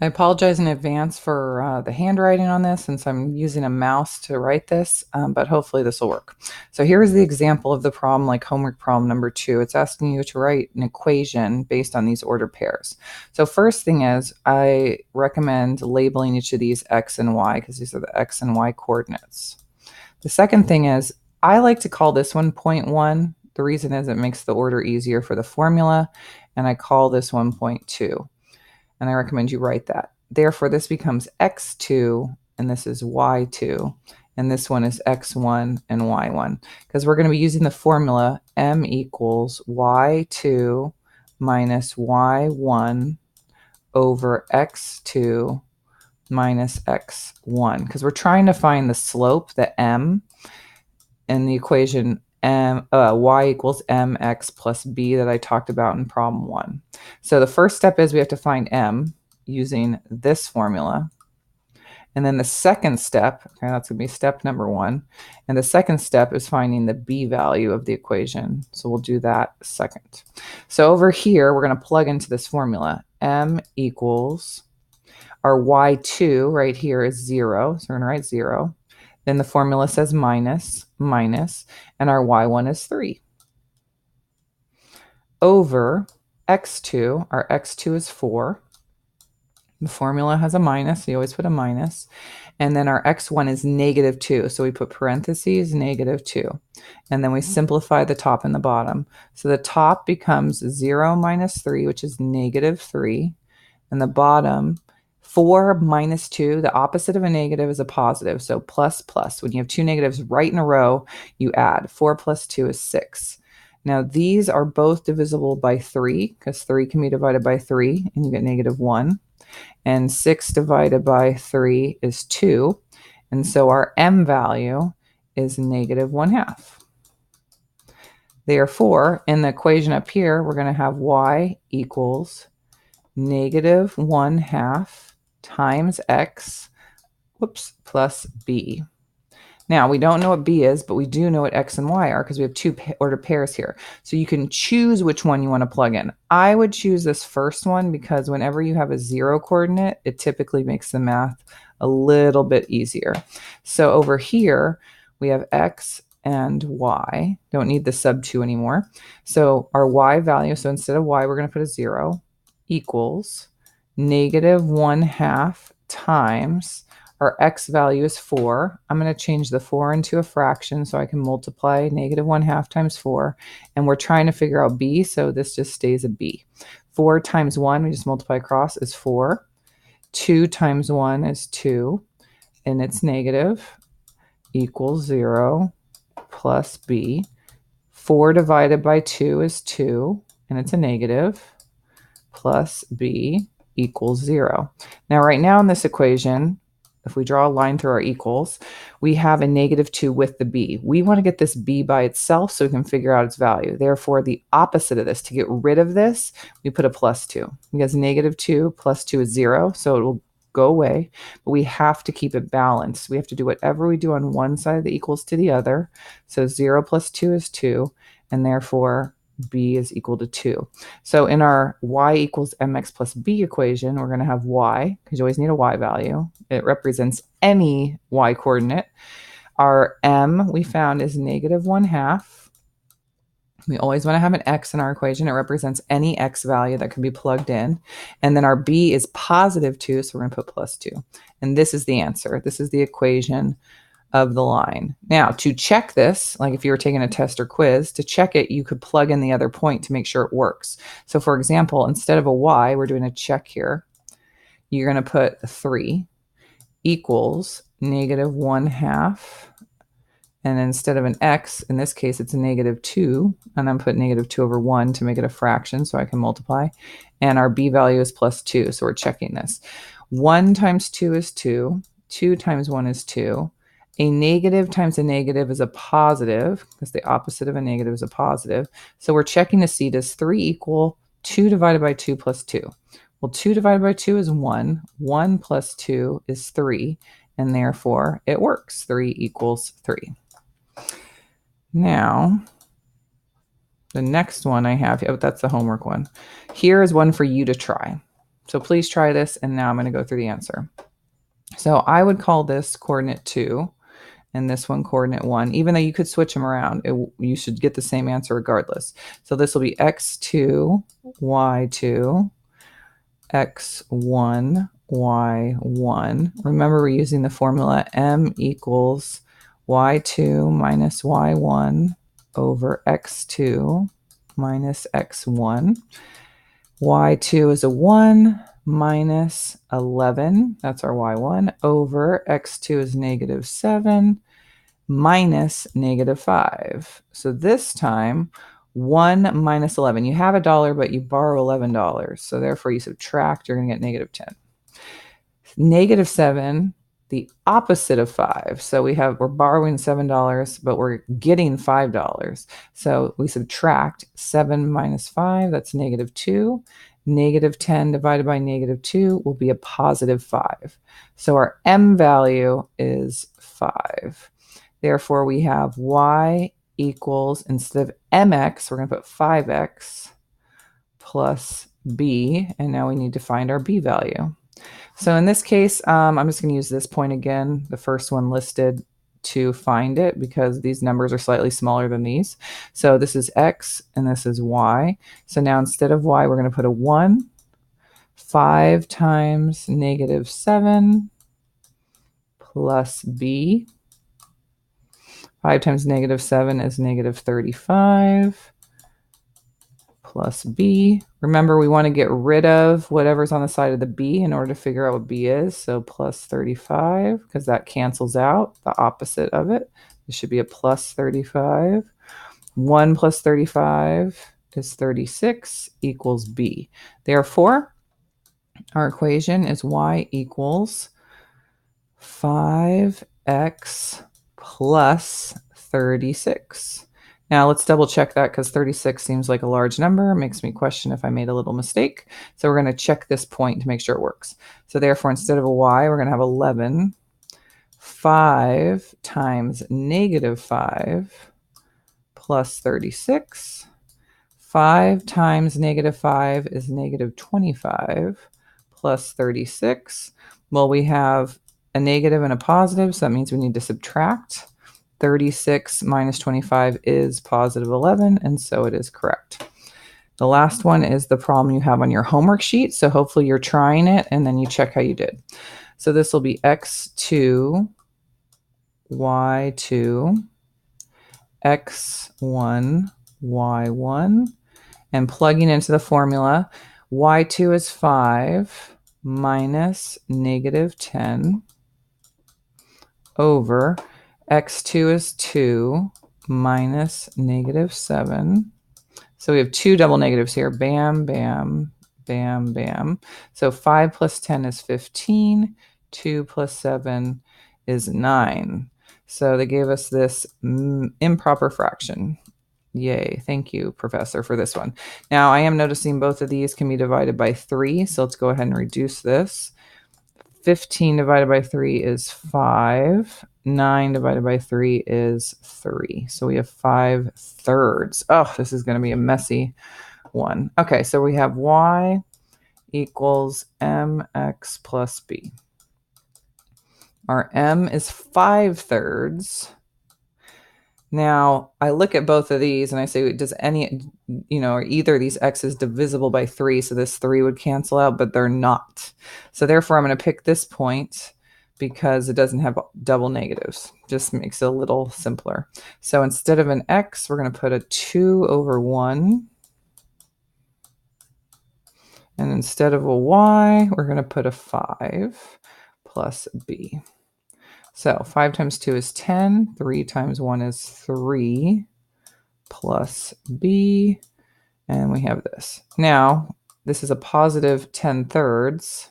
I apologize in advance for the handwriting on this since I'm using a mouse to write this, but hopefully this will work. So here's the example of the problem, like homework problem number 2. It's asking you to write an equation based on these ordered pairs. So first thing is, I recommend labeling each of these x and y because these are the x and y coordinates. The second thing is, I like to call this one point 1. The reason is it makes the order easier for the formula, and I call this one point 2. And I recommend you write that. Therefore, this becomes x2, and this is y2, and this one is x1 and y1, because we're going to be using the formula m equals y2 minus y1 over x2 minus x1, because we're trying to find the slope, the m, in the equation y equals mx plus b that I talked about in problem 1. So the first step is we have to find m using this formula. And then the second step, okay, that's going to be step number 1. And the second step is finding the b value of the equation. So we'll do that second. So over here, we're going to plug into this formula. M equals, our y2 right here is 0. So we're going to write 0. Then the formula says minus, minus, and our y1 is 3. Over x2, our x2 is 4. The formula has a minus, so you always put a minus. And then our x1 is negative 2, so we put parentheses, negative 2. And then we simplify the top and the bottom. So the top becomes 0 minus 3, which is negative 3. And the bottom, 4 minus 2, the opposite of a negative is a positive, so plus plus. When you have two negatives right in a row, you add. 4 plus 2 is 6. Now these are both divisible by 3, because 3 can be divided by 3, and you get negative 1. And 6 divided by 3 is 2. And so our m value is negative 1/2. Therefore, in the equation up here, we're going to have y equals negative 1/2 times x, plus b. Now, we don't know what b is, but we do know what x and y are because we have two ordered pairs here. So you can choose which one you want to plug in. I would choose this first one because whenever you have a 0 coordinate, it typically makes the math a little bit easier. So over here, we have x and y. Don't need the sub 2 anymore. So our y value, so instead of y, we're going to put a 0, equals negative 1/2 times our x value is 4. I'm going to change the 4 into a fraction so I can multiply negative 1/2 times 4. And we're trying to figure out b, so this just stays a b. 4 times 1, we just multiply across, is 4. 2 times 1 is 2, and it's negative, equals 0, plus b. 4 divided by 2 is 2, and it's a negative, plus b equals 0. Now, right now in this equation, if we draw a line through our equals, we have a negative 2 with the b. We want to get this b by itself so we can figure out its value. Therefore, the opposite of this, to get rid of this, we put a plus 2. Because negative 2 plus 2 is 0, so it will go away. But we have to keep it balanced. We have to do whatever we do on one side of the equals to the other. So 0 plus 2 is 2, and therefore b is equal to 2. So in our y equals mx plus b equation, we're going to have y, because you always need a y value. It represents any y coordinate. Our m we found is negative 1/2. We always want to have an x in our equation. It represents any x value that can be plugged in. And then our b is positive 2, so we're going to put plus 2. And this is the answer. This is the equation of the line. Now, to check this, like if you were taking a test or quiz, to check it, you could plug in the other point to make sure it works. So for example, instead of a y, we're doing a check here. You're going to put 3 equals negative 1/2. And instead of an x, in this case, it's a negative 2. And I'm putting negative 2 over 1 to make it a fraction so I can multiply. And our b value is plus 2, so we're checking this. 1 times 2 is 2. 2 times 1 is 2. A negative times a negative is a positive, because the opposite of a negative is a positive. So we're checking to see, does 3 equal 2 divided by 2 plus 2? Well, 2 divided by 2 is 1. 1 plus 2 is 3. And therefore, it works. 3 equals 3. Now, the next one I have, oh, that's the homework one. Here is one for you to try. So please try this, and now I'm going to go through the answer. So I would call this coordinate 2 and this one coordinate 1. Even though you could switch them around, you should get the same answer regardless. So this will be x2, y2, x1, y1. Remember, we're using the formula m equals y2 minus y1 over x2 minus x1. y2 is a 1 minus 11, that's our y1, over x2 is negative 7 minus negative 5. So this time, 1 minus 11. You have $1, but you borrow $11. So therefore, you subtract, you're going to get negative 10. Negative 7, the opposite of 5. So we're borrowing $7, but we're getting $5. So we subtract 7 minus 5, that's negative 2. Negative 10 divided by negative 2 will be a positive 5. So our m value is 5. Therefore, we have y equals, instead of mx, we're going to put 5x plus b, and now we need to find our b value. So in this case, I'm just going to use this point again, the first one listed, to find it because these numbers are slightly smaller than these. So this is x and this is y. So now instead of y, we're going to put a 1. 5 times negative 7 plus b. 5 times negative 7 is negative 35 plus b. Remember, we want to get rid of whatever's on the side of the b in order to figure out what b is. So plus 35, because that cancels out the opposite of it. This should be a plus 35. 1 plus 35 is 36 equals b. Therefore, our equation is y equals 5x plus 36. Now let's double check that because 36 seems like a large number. It makes me question if I made a little mistake. So we're going to check this point to make sure it works. So therefore, instead of a y, we're going to have 11. 5 times negative 5 plus 36. 5 times negative 5 is negative 25 plus 36. Well, we have a negative and a positive, so that means we need to subtract. 36 minus 25 is positive 11, and so it is correct. The last one is the problem you have on your homework sheet, so hopefully you're trying it, and then you check how you did. So this will be x2, y2, x1, y1, and plugging into the formula, y2 is 5 minus negative 10 over x2 is 2 minus negative 7. So we have two double negatives here. Bam, bam, bam, bam. So 5 plus 10 is 15. 2 plus 7 is 9. So they gave us this improper fraction. Yay. Thank you, Professor, for this one. Now, I am noticing both of these can be divided by 3. So let's go ahead and reduce this. 15 divided by 3 is 5. 9 divided by 3 is 3. So we have 5/3. Oh, this is going to be a messy one. Okay, so we have y equals mx plus b. Our m is 5/3. Now, I look at both of these and I say, does any, are either of these x's divisible by 3? So this 3 would cancel out, but they're not. So therefore, I'm going to pick this point because it doesn't have double negatives. Just makes it a little simpler. So instead of an x, we're going to put a 2 over 1. And instead of a y, we're going to put a 5 plus b. So 5 times 2 is 10. 3 times 1 is 3 plus b. And we have this. Now, this is a positive 10/3.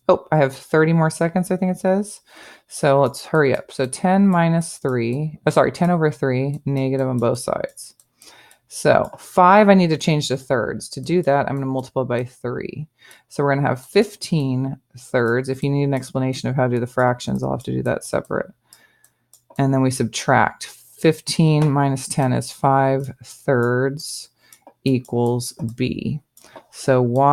Oh, I have 30 more seconds, I think it says. So let's hurry up. So 10 minus 3, 10 over 3, negative on both sides. So 5, I need to change to thirds. To do that, I'm going to multiply by 3. So we're going to have 15/3. If you need an explanation of how to do the fractions, I'll have to do that separate. And then we subtract. 15 minus 10 is 5/3 equals b. So y